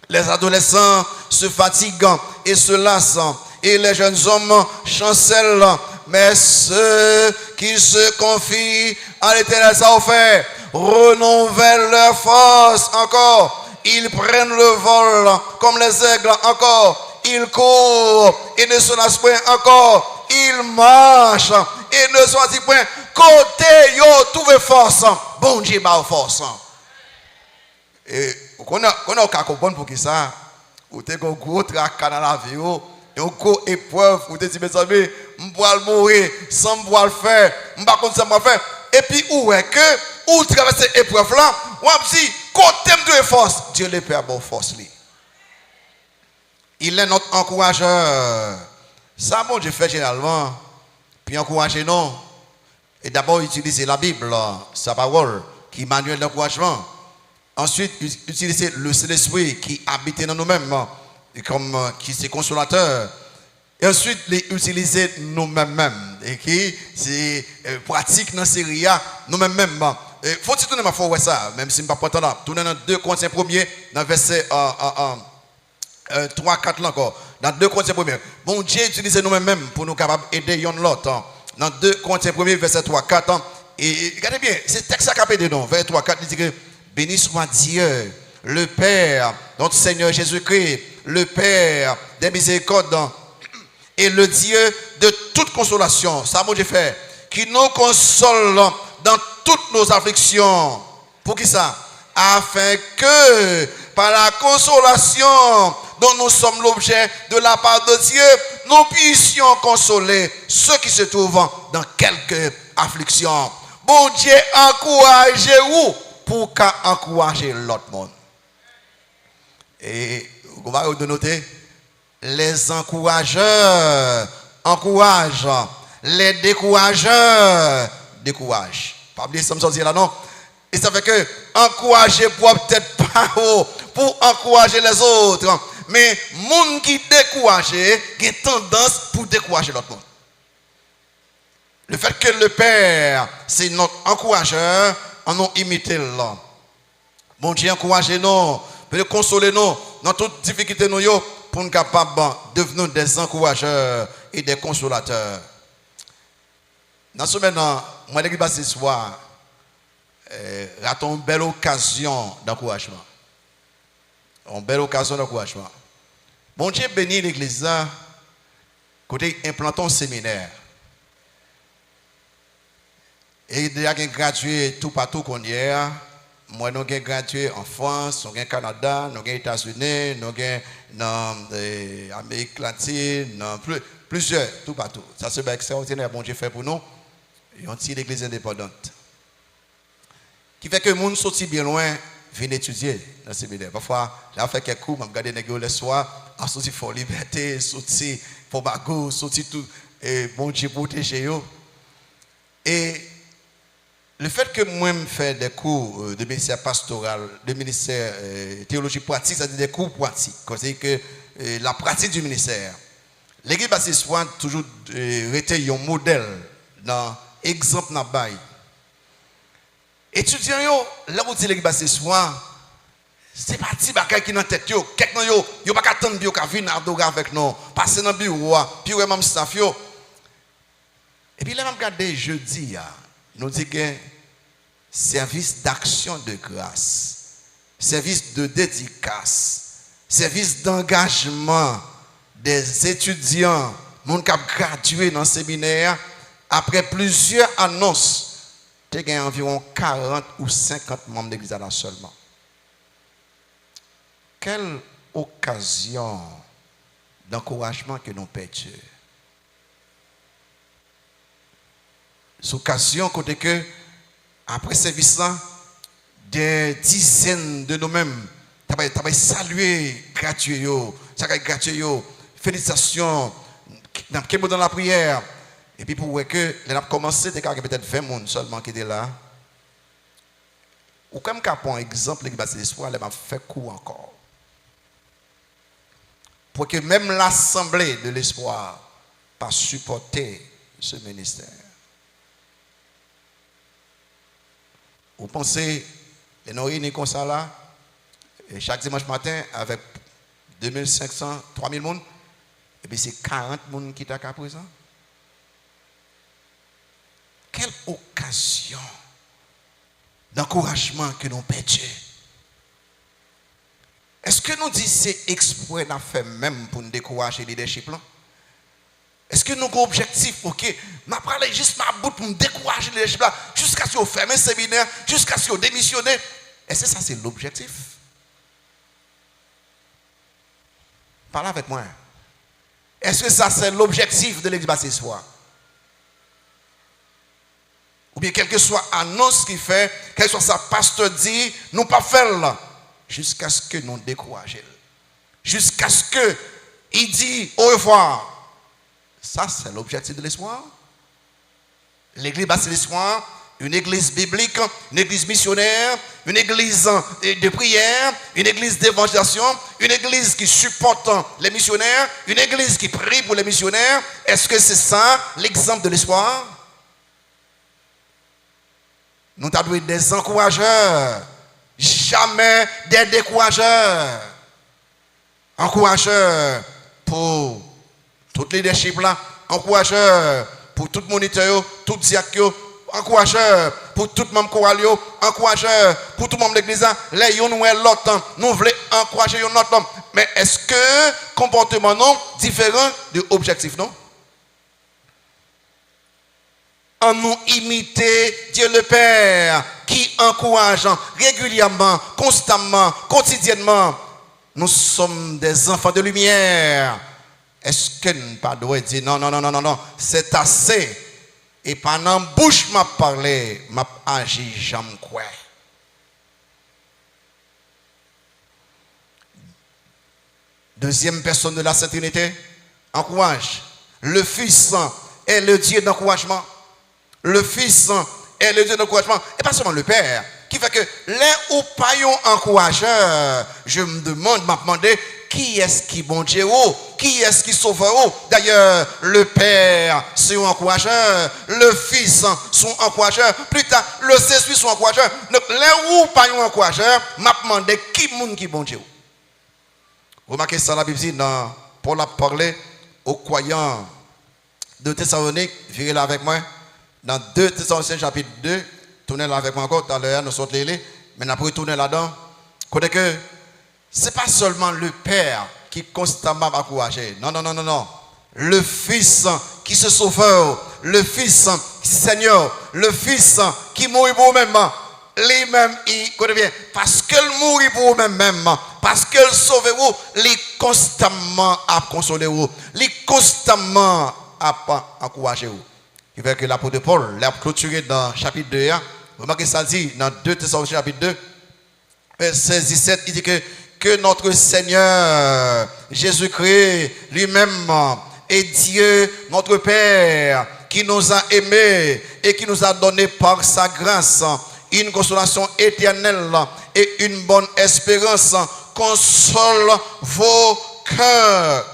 Speaker 1: Les adolescents se fatiguent et se lassent. Et les jeunes hommes chancellent. Mais ceux qui se confient à l'Éternel, ça au fait, renouvellent leur force encore. Ils prennent le vol comme les aigles encore. Ils courent et ne se lassent point encore. Ils marchent et ne se lassent point. Côté yo trouve force. Bon Dieu m'a force. Et qu'on a qu'à comprendre pour qui ça. Ou t'es un gros tracas dans la vie. Et on court épreuve, ou te dit, mes amis, je vais mourir, sans me le faire, je ne vais pas faire. Et puis, où est que, où traverser l'épreuve là, on dit, côté de force, Dieu le Père bonne force. Il est notre encourageur. Ça, bon Dieu fait généralement, puis encourager nous. Et d'abord, utiliser la Bible, sa parole, qui est manuel d'encouragement. Ensuite, utiliser le Saint-Esprit qui habite dans nous-mêmes. Comme qui c'est consolateur, et ensuite les utiliser nous-mêmes et qui c'est pratique dans série nous-mêmes. Faut-il tourner ma foi ça, même si je ne suis pas là. Tourner dans 2 Corinthiens 1er, dans verset 3, 4 là encore. Dans 2 Corinthiens 1er. Bon Dieu utilise nous-mêmes pour nous capables d'aider l'autre. Dans 2 Corinthiens 1er, verset 3, 4. Et regardez bien, c'est texte à capé dedans. Verset 3, 4, il dit que béni soit Dieu, le Père, notre Seigneur Jésus-Christ, le Père des miséricordes et le Dieu de toute consolation. Ça, mon Dieu fait, qui nous console dans toutes nos afflictions. Pour qui ça? afin que par la consolation dont nous sommes l'objet de la part de Dieu, nous puissions consoler ceux qui se trouvent dans quelque affliction. Bon Dieu, encouragez-vous pour qu'encourager l'autre monde. Et vous va noter, les encourageurs encouragent, les décourageurs découragent. Pas oublier ça me sortir là, non? Et ça fait que encourager peut-être pas pour encourager les autres. Mais monde qui décourage, qui a tendance pour décourager l'autre monde. Le fait que le Père, c'est notre encourageur, on nous imité là. Bon Dieu, encouragez-nous, pour consoler nous dans toutes difficultés nous pour nous capables de devenir des encourageurs et des consolateurs. Dans ce moment, moi, l'église ce soir, ratons une belle occasion d'encouragement. Une belle occasion d'encouragement. Bon Dieu bénit l'église là, côté implantant un séminaire. Et il y a des gradués tout partout qu'on y est. Moi, nous avons gradué en France, nous avons au Canada, nous avons aux États-Unis, nous avons en Amérique latine, plusieurs, tout partout. Ça c'est extraordinaire, bon Dieu fait pour nous. Et on tire l'église indépendante. Qui fait que les gens sortent bien loin, viennent étudier dans ce séminaire. Parfois, j'ai fait quelques cours, je regarde les gars le soir, on sortit pour liberté, sorti pour bagou, sorti tout, et bon Dieu protéger eux. Et le fait que moi je fais des cours de ministère pastoral, de ministère théologie pratique, c'est-à-dire des cours pratiques, c'est que la pratique du ministère. L'église baptiste soit toujours été un modèle dans exemple dans bail. Étudiants yo, là où dit l'église baptiste soit, c'est parti bagay qui dans tête yo, quelqu'un yo pas attendre bio ka venir adorer avec nous, passer dans bureau, puis ouais même staff yo. Et puis là même regarder jeudi nous dit que service d'action de grâce, service de dédicace, service d'engagement des étudiants, mon qui ont gradué dans le séminaire, après plusieurs annonces, il y a environ 40 ou 50 membres de l'église là seulement. Quelle occasion d'encouragement que nous perdons. C'est occasion côté que après service là, des dizaines de nous-mêmes, t'as salué gratuit yo, ça gratuit yo, félicitations, dans la prière. Et puis pour que les a commencé, il y a peut-être 20 personnes seulement qui étaient là. Ou comme par exemple, les bâtiments d'espoir, elle m'a fait coup encore. Pour que même l'assemblée de l'espoir pas supporter ce ministère. Vous pensez, les nous réunis comme ça là, et chaque dimanche matin avec 2500, 3000 personnes, et puis c'est 40 personnes qui sont à présent. Quelle occasion d'encouragement que nous perdons. Est-ce que nous disons c'est exprès d'en faire même pour nous décourager le leadership là? Est-ce que nous avons un objectif, ok? Je vais parler juste ma bout pour me décourager le leadership là, jusqu'à ce qu'on ferme un séminaire, jusqu'à ce qu'on démissionne? Est-ce que ça c'est l'objectif? Parlez avec moi. Est-ce que ça c'est l'objectif de l'église baptiste soir? Ou bien quelle que soit annonce qu'il fait, quel que soit sa pasteur dit, nous pas faire là, jusqu'à ce que nous décourageons. Jusqu'à ce que il dit au revoir. Ça, c'est l'objectif de l'espoir. L'église baptiste l'espoir, une église biblique, une église missionnaire, une église de prière, une église d'évangélisation, une église qui supporte les missionnaires, une église qui prie pour les missionnaires. Est-ce que c'est ça l'exemple de l'espoir? Nous avons été des encourageurs, jamais des décourageurs. Encourageurs pour tout leadership là, encourageurs pour tout moniteur, tout diacre, encourageurs pour tout membre choral, encourageurs pour tout membre de l'église. Les yon ou l'autre, nous voulons encourager yon autre. Mais est-ce que comportement non différent de objectif non? En nous imiter Dieu le Père, qui encourage régulièrement, constamment, quotidiennement. Nous sommes des enfants de lumière. Est-ce que nous ne pas doit dire non, non, non, non, non, non, c'est assez. Et pendant bouche m'a parlé, m'a agi, j'aime quoi. Deuxième personne de la Sainte Trinité, encourage. Le Fils est le Dieu d'encouragement. Le Fils est le Dieu d'encouragement. Et pas seulement le Père. Qui fait que les ou paillons encourageurs, je me demande, m'a demandé, qui est-ce qui bon Dieu ou? Qui est-ce qui sauve ou? D'ailleurs, le Père, c'est un encourageur. Le Fils, son encourageur. Plus tard, le Saint-Esprit, son encourageur. Donc, les ou paillons encourageurs, m'a demandé, qui moun qui bon Dieu? Remarquez ça, la Bible dit, dans, Paul a parlé aux croyants de Thessalonique, virez là avec moi, dans 2 Thessaloniciens chapitre 2, tournez là avec moi encore, tout à l'heure, nous sommes les mais nous pouvons tourner là-dedans. Côté que, ce n'est pas seulement le Père qui constamment va encourager, non, non, non, non, non. Le Fils qui se sauve, le Fils qui Seigneur, le Fils qui mourit pour vous-même. Les-mêmes, parce qu'elle mourit pour vous-même, parce qu'elle sauve vous, les constamment à consoler vous, les constamment à encourager vous. Il fait que l'apôtre Paul l'a clôturé dans chapitre 2, remarquez ça dit dans 2 Thessaloniciens chapitre 2, verset 17, il dit que notre Seigneur Jésus-Christ lui-même est Dieu, notre Père, qui nous a aimés et qui nous a donné par sa grâce une consolation éternelle et une bonne espérance, console vos cœurs.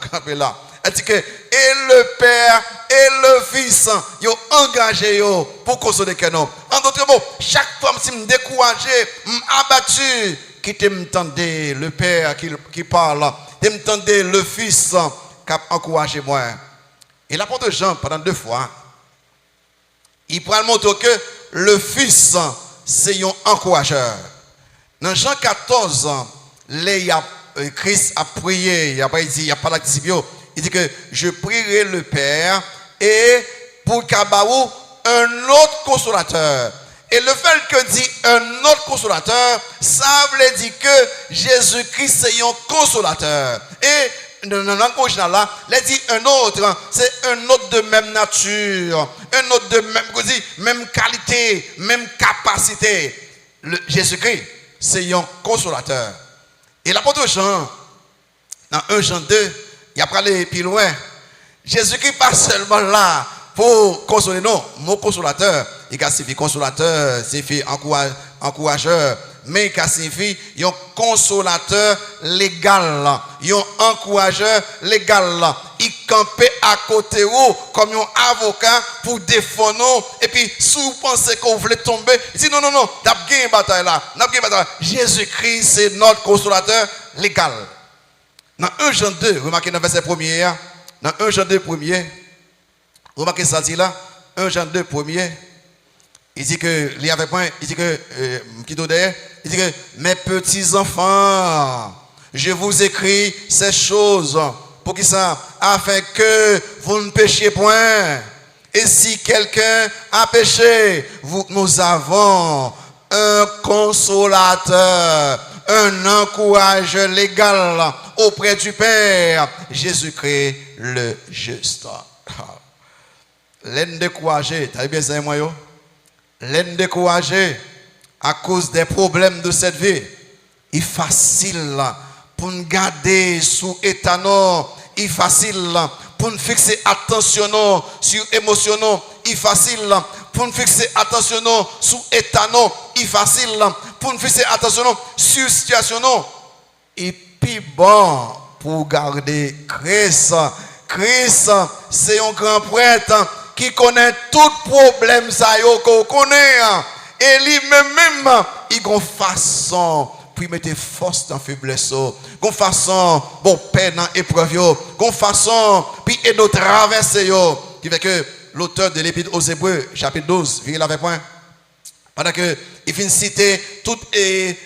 Speaker 1: Elle dit que et le Père et le Fils, ils ont engagé pour consoler que nous. En d'autres mots, chaque fois que je me découragé, je me abattu, qui t'entendait le Père qui parle, t'entendait le Fils qui a encouragé moi. Et l'apôtre Jean, pendant 2 fois, il prend le mot que le Fils, c'est un encourageur. Dans Jean 14, Christ a prié, il n'y a pas d'activité. Il dit que je prierai le Père et pour Kabaou un autre consolateur. Et le fait que dit un autre consolateur, ça veut dire que Jésus-Christ c'est un consolateur. Et dans la langue originale là, il dit un autre, c'est un autre de même nature, un autre de même qualité, même capacité. Jésus-Christ, c'est un consolateur. Et l'apôtre Jean, dans 1 Jean 2, il a parlé plus loin. Jésus-Christ pas seulement là pour consoler, non, mon consolateur, il signifie consolateur, signifie encourageur, mais il signifie un consolateur légal, un encourageur légal. Il campait à côté de vous comme un avocat pour défendre. Et puis, si vous pensez que vous voulez tomber, il dit non, non, non, vous avez gagné une bataille là. Jésus-Christ, c'est notre consolateur légal. Dans 1 Jean 2, remarquez dans le verset 1er, dans 1 Jean 2, 1er, remarquez ça dit là, 1 Jean 2, 1er, il dit que, il avec moi, il dit que, il dit que, mes petits enfants, je vous écris ces choses, pour qui ça, afin que vous ne péchiez point. Et si quelqu'un a péché, nous avons un consolateur, un encourageur légal auprès du Père, Jésus-Christ le juste. L'en découragé, t'as bien ça, moi, l'en découragé à cause des problèmes de cette vie. Il est facile pour nous garder sous état, il est facile pour nous fixer attention sur émotion, il est facile pour nous fixer attention sur état, il est facile pour nous fixer attention sur situation. Et puis bon, pour garder Christ. Christ, c'est un grand prêtre qui connaît tout problème ça qu'on connaît. Et lui-même, il a une façon pour mettre force dans la faiblesse. Une façon pour peine dans l'épreuve. Une façon pour aider nous traverser. Qui fait que l'auteur de l'Épître aux Hébreux, chapitre 12, virez avec moi. Pendant que il finit de citer tous les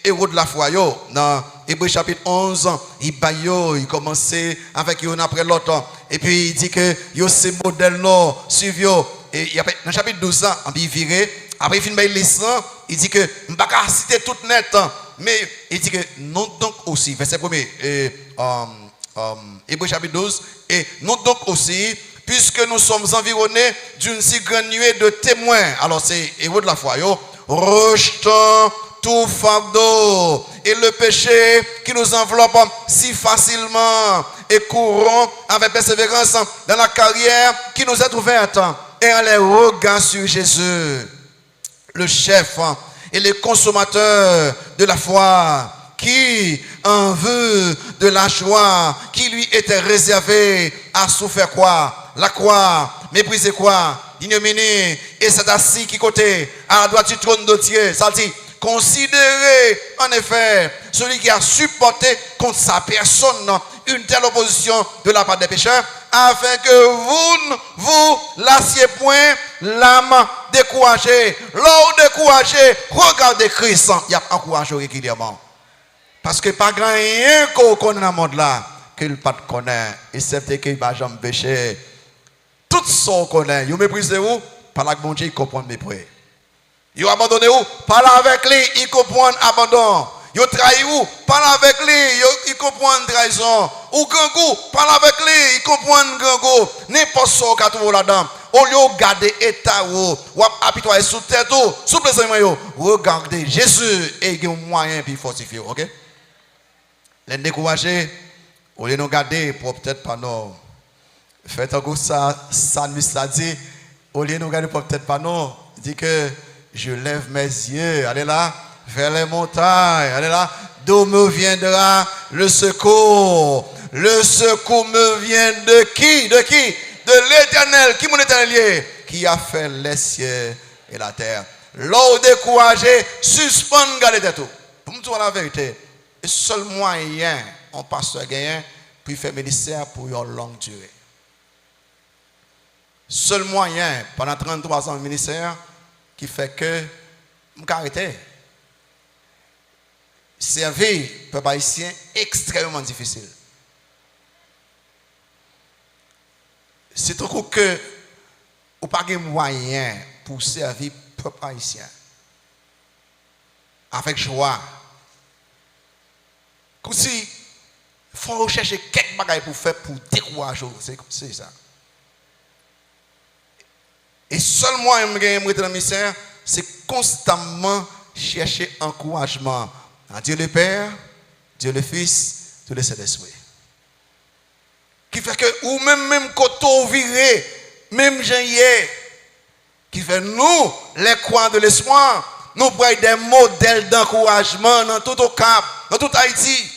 Speaker 1: héros de la foi, dans Hébreux chapitre 11, il commençait avec un après l'autre. Et puis il dit que ces modèles suivent. Et dans le chapitre 12, il viré. Après il finit de liste, il dit que, je ne vais pas citer tout net, mais il dit que nous donc aussi, verset 1er, Hébreux chapitre 12, et nous donc aussi, puisque nous sommes environnés d'une si grande nuée de témoins, alors c'est héros de la foi, rejetant tout fardeau et le péché qui nous enveloppe si facilement et courons avec persévérance dans la carrière qui nous est ouverte et en les regards sur Jésus, le chef et le consommateur de la foi, qui, en vue de la joie qui lui était réservée, a souffert quoi? La croix, méprisé quoi? L'ignominie, et s'est assis qui côté? À la droite du trône de Dieu. Ça dit, considérez en effet celui qui a supporté contre sa personne une telle opposition de la part des pécheurs, afin que vous ne vous lassiez point l'âme découragée. L'homme découragé, regardez Christ, il y a encouragé régulièrement. Parce que pas grand rien qu'on connaît dans le monde là, qu'il ne connaît, excepté qu'il va jamais péché. Tout ça qu'on connaît, vous méprisez vous, par la bon Dieu, il comprend mes prières. Vous abandonnez vous, parlez avec lui, il comprend abandon. Vous trahissez vous, parlez avec lui, il comprend trahison. Ou gangou, parlez avec lui, il comprend gangou. N'importe ce qu'on a trouvé là-dedans. Au lieu de garder l'état ou apitoyer sous tête ou sous plaisir, regardez Jésus et il y a un moyen pour fortifier, ok? Les découragés, au lieu de nous garder pour peut-être pas nous. Faites un coup ça nous dit, au lieu de nous garder pour peut-être pas nous, dit que je lève mes yeux, allez là, vers les montagnes, allez là, d'où me viendra le secours. Le secours me vient de qui? De qui? De l'Éternel. Qui mon Éternel? Qui a fait les cieux et la terre. L'eau découragée, suspend garder de tout. Pour me dire la vérité, le seul moyen, on passe gagner, puis faire ministère pour une longue durée. Seul moyen, pendant 33 ans de ministère, qui fait que je me arrêter. Servir peuple haïtien extrêmement difficile. C'est trop que vous n'avez pas de moyens pour servir peuple haïtien. Avec joie. Comme si il faut chercher quelques bagages pour faire pour décourager. C'est ça. Et seul moyen de gagner dans le ministère, c'est constamment chercher encouragement à Dieu le Père, Dieu le Fils, Dieu le Saint-Esprit. Qui fait que, ou même quand on vire, même Jean-Yé, qui fait nous, les croix de l'espoir, nous prenons des modèles d'encouragement dans tout au Cap, dans tout Haïti.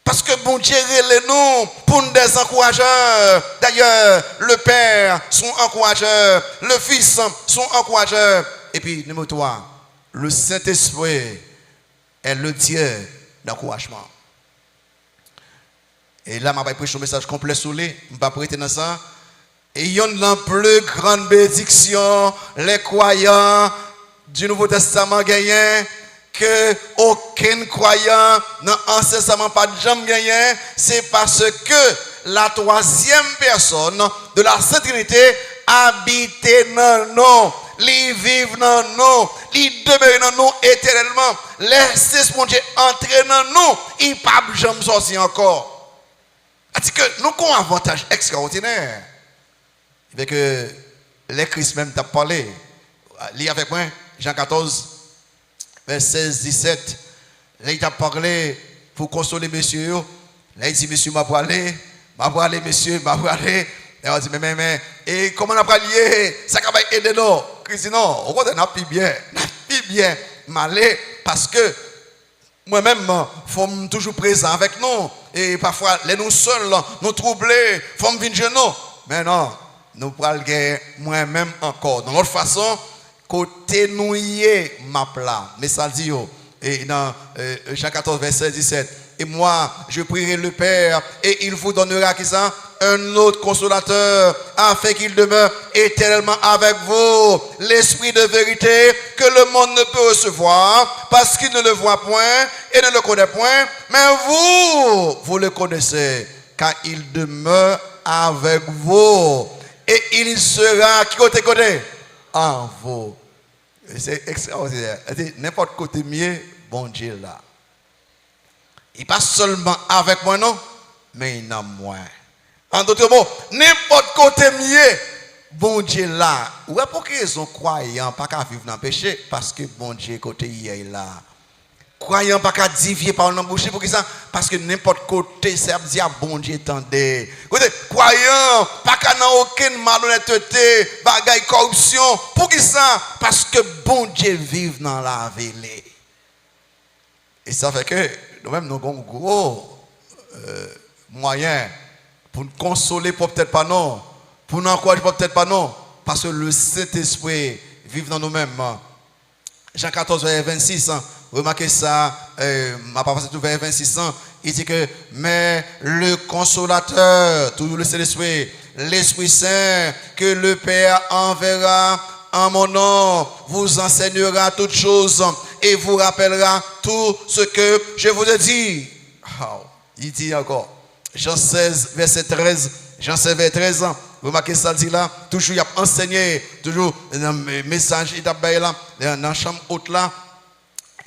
Speaker 1: Parce que bon Dieu les nous pour nous des encourageurs. D'ailleurs, le Père, son encourageur, le Fils, son encourageur. Et puis, numéro 3, le Saint-Esprit est le Dieu d'encouragement. Et là, je vais prêcher un message complet sur lui. Je ne vais pas prêter dans ça. Et il y a une plus grande bénédiction, les croyants du Nouveau Testament gagnent, que aucun croyant dans l'Ancien Testament pas de jamais gagné, c'est parce que la troisième personne de la Sainte Trinité habite dans nous, il vit dans nous, il demeure dans nous éternellement. Laissez mon Dieu entrer dans nous, il ne peut pas jamais sortir encore. C'est que nous avons un avantage extraordinaire. Et que les Christ même t'a parlé. Lis avec moi, Jean 14. Verset 16-17, là il t'a parlé pour consoler monsieur. Là il dit, monsieur, m'a parlé, monsieur, m'a parlé. Et on dit, mais, et comment on a parlé? Ça va aider nous. Christ dit, non, on n'a pas bien, malé, parce que moi-même, il faut toujours présent avec nous. Et parfois, les nous seuls, nous troubler, il faut me venir chez nous. Mais non, nous prenons moi-même encore. De l'autre façon, côté nouillé ma plat. Mais ça dit, et dans Jean 14, verset 17, et moi, je prierai le Père, et il vous donnera qui ça? Un autre consolateur, afin qu'il demeure éternellement avec vous, l'esprit de vérité que le monde ne peut recevoir, parce qu'il ne le voit point et ne le connaît point, mais vous le connaissez, car il demeure avec vous, et il sera, qui côté, en vous. C'est extraordinaire. N'importe côté mieux, bon Dieu là. Il pas seulement avec moi, non, mais il en moi. En d'autres mots, n'importe côté mieux, bon Dieu là. Ouais, pour qu'ils ont croyants, pas qu'à vivre dans le péché, parce que bon Dieu côté hier là. Croyant pas qu'à dévier par une bouche pour qui ça parce que n'importe côté ça dit à bon Dieu tendez. Croyant pas qu'à dans aucune malhonnêteté, bagaille corruption pour qui ça parce que bon Dieu vive dans la ville. Et ça fait que nous même nous avons gros moyen pour nous consoler peut-être pas non, pour nous encourager peut-être pas non parce que le Saint-Esprit vive dans nous-mêmes. Jean 14 verset 26 remarquez ça, ma papa c'est tout vers 26 ans, il dit que, mais le consolateur, tout le Saint-Esprit, l'Esprit Saint, que le Père enverra en mon nom, vous enseignera toutes choses et vous rappellera tout ce que je vous ai dit. Oh, il dit encore, Jean 16, verset 13, Jean 16, verset 13 ans, remarquez ça, dit là, toujours il a enseigné, toujours un message, il a là, dans la chambre haute là,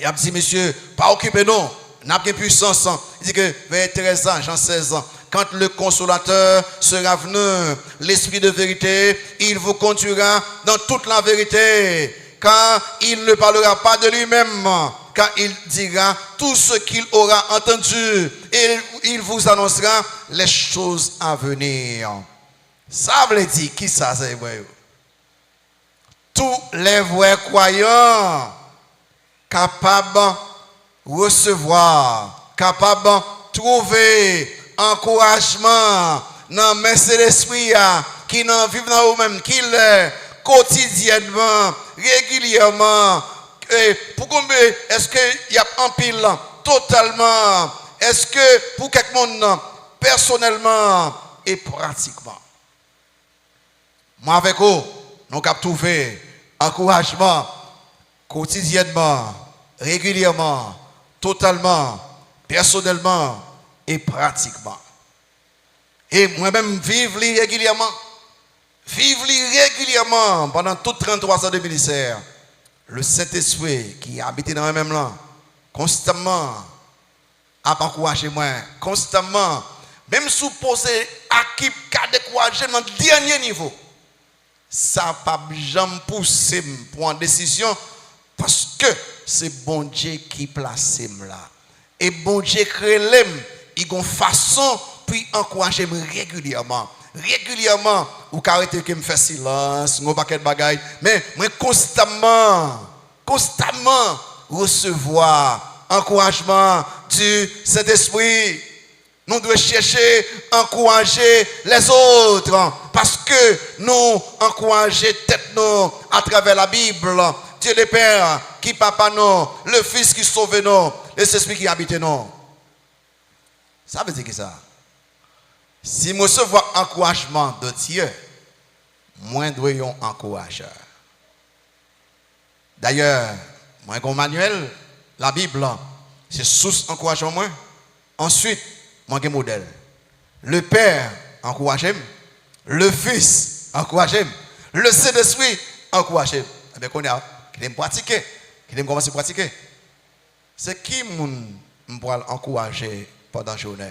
Speaker 1: il a dit, monsieur, pas occupez nous, n'a pas de puissance. Il dit que, vers 13 ans, Jean 16 ans, quand le consolateur sera venu, l'esprit de vérité, il vous conduira dans toute la vérité, car il ne parlera pas de lui-même, car il dira tout ce qu'il aura entendu, et il vous annoncera les choses à venir. Ça veut dire, qui ça c'est vrai? Tous les vrais croyants, capable de recevoir, capable de trouver encouragement dans le l'esprit qui n'en vivent dans eux-mêmes, qui l'est quotidiennement, régulièrement. Et pour combien est-ce qu'il y a un pile totalement? Est-ce que pour quelqu'un personnellement et pratiquement? Moi avec vous, nous avons trouvé encouragement quotidiennement, régulièrement, totalement, personnellement et pratiquement. Et moi-même, vivre régulièrement pendant tous 33 ans de ministère. Le Saint-Esprit qui habite dans le même là, constamment, a encouragé moi, constamment, même supposé à qui a découragé dans le dernier niveau. Ça n'a pas jamais poussé pour une décision. Parce que c'est bon Dieu qui place là. Et bon Dieu crée l'homme. Il a une façon pour encourager régulièrement. Régulièrement, ou arrêter que me fait silence, ou paquet de bagaille. Mais constamment recevoir encouragement du Saint-Esprit. Nous devons chercher à encourager les autres. Parce que nous encourager tête nous à travers la Bible. Dieu le Père qui papa nous, le Fils qui sauve nous, le Saint-Esprit qui habite nous. Ça veut dire que ça. Si nous recevons encouragement de Dieu, moi doyons encourager. D'ailleurs, moi comme manuel, la Bible, c'est source d'encouragement moi. Ensuite, moi j'ai modèle. Le Père encourage, le Fils encourage, le Saint-Esprit encourage. Eh bien, qu'on a qui aime pratiquer, qui aime commencer à pratiquer. C'est qui me pourra encourager pendant la journée?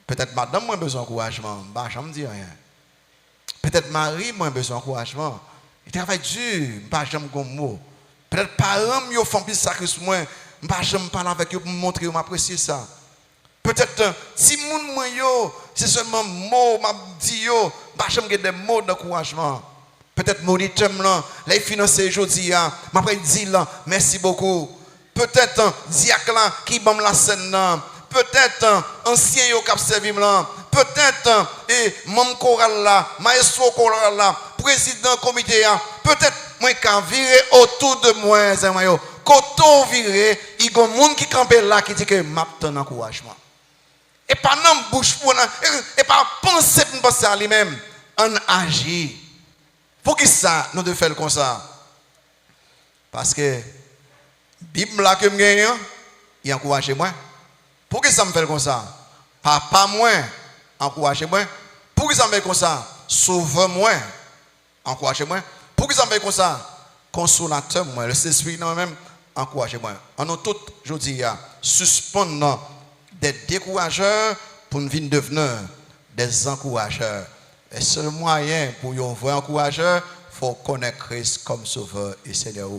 Speaker 1: Peut-être madame moi besoin d'encouragement, je ne me dis rien. Peut-être Marie moi besoin d'encouragement. Il travaille dur, je ne comme mot. Peut-être parents me font plus sacrifice moi, je ne parle avec eux pour me montrer que m'apprécier ça. Peut-être si moun moi yo, c'est seulement mot m'a dit yo, je me des mots d'encouragement. Peut-être moniteur là, les finances aujourd'hui, m'a dit là, merci beaucoup. Peut-être diacre là qui bam la scène là. Peut-être ancien yo qui servi là. Peut-être membre choral là, maestro choral là, président comité là. Peut-être moi quand virer autour de moi, quand on virer, il y a des gens qui campent là qui dit que m'a ton encouragement. Et pas non bouche pour et pas penser pour penser à lui-même, on agit. Pour qui ça nous devons faire comme ça? Parce que Bible là que me gagne, il encourage moi. Pour qui ça me fait comme ça? Pas moi, encourage moi. Pour qui ça me fait comme ça? Sauve moi, encourage moi. Pour qui ça me fait comme ça? consolateur, moi, le Saint-Esprit, même, encouragez-moi. En nous tous, je dis, suspendre des décourageurs pour nous devenir des encourageurs. Et seul moyen pour un vrai encourageur, il faut connaître Christ comme Sauveur et Seigneur.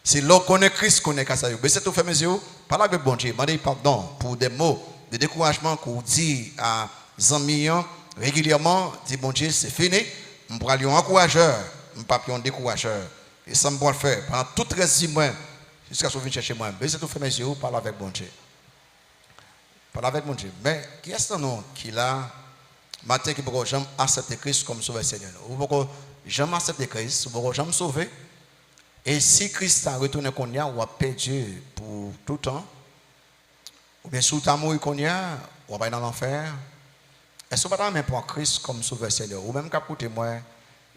Speaker 1: Si l'on connaît Christ, connaît qu'à ça. Mais c'est tout fait, mes yeux. Parlez avec bon Dieu. Demandez pardon pour des mots de découragement qu'on dit à Zami régulièrement. Dit bon Dieu, c'est fini. Je vais aller un encourageur. Je ne vais pas un décourageur. Et ça me va le faire. Pendant tout le reste du mois, jusqu'à ce que je vienne chercher moi. Mais c'est tout fait, mes yeux. Parlez avec bon Dieu. Parlez avec mon Dieu. Mais qui est-ce qui l'a matin qui peut jamais accepter Christ comme Sauveur Seigneur? Ou pourquoi jamais accepter Christ? Ou pourquoi jamais sauver? Et si Christ a retourné qu'on y a, ou a perdu pour tout le temps, ou bien sous ta mort qu'on y a, ou va dans l'enfer, est-ce que vous ne pouvez pas prendre Christ comme Sauveur Seigneur? Ou même qu'à côté moi,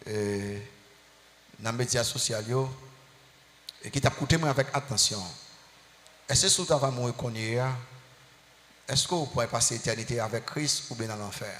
Speaker 1: dans les médias sociaux, et qui t'a écouté moi avec attention. Est-ce que sous ta mort qu'on y a, est-ce que vous pouvez passer l'éternité avec Christ ou bien dans l'enfer?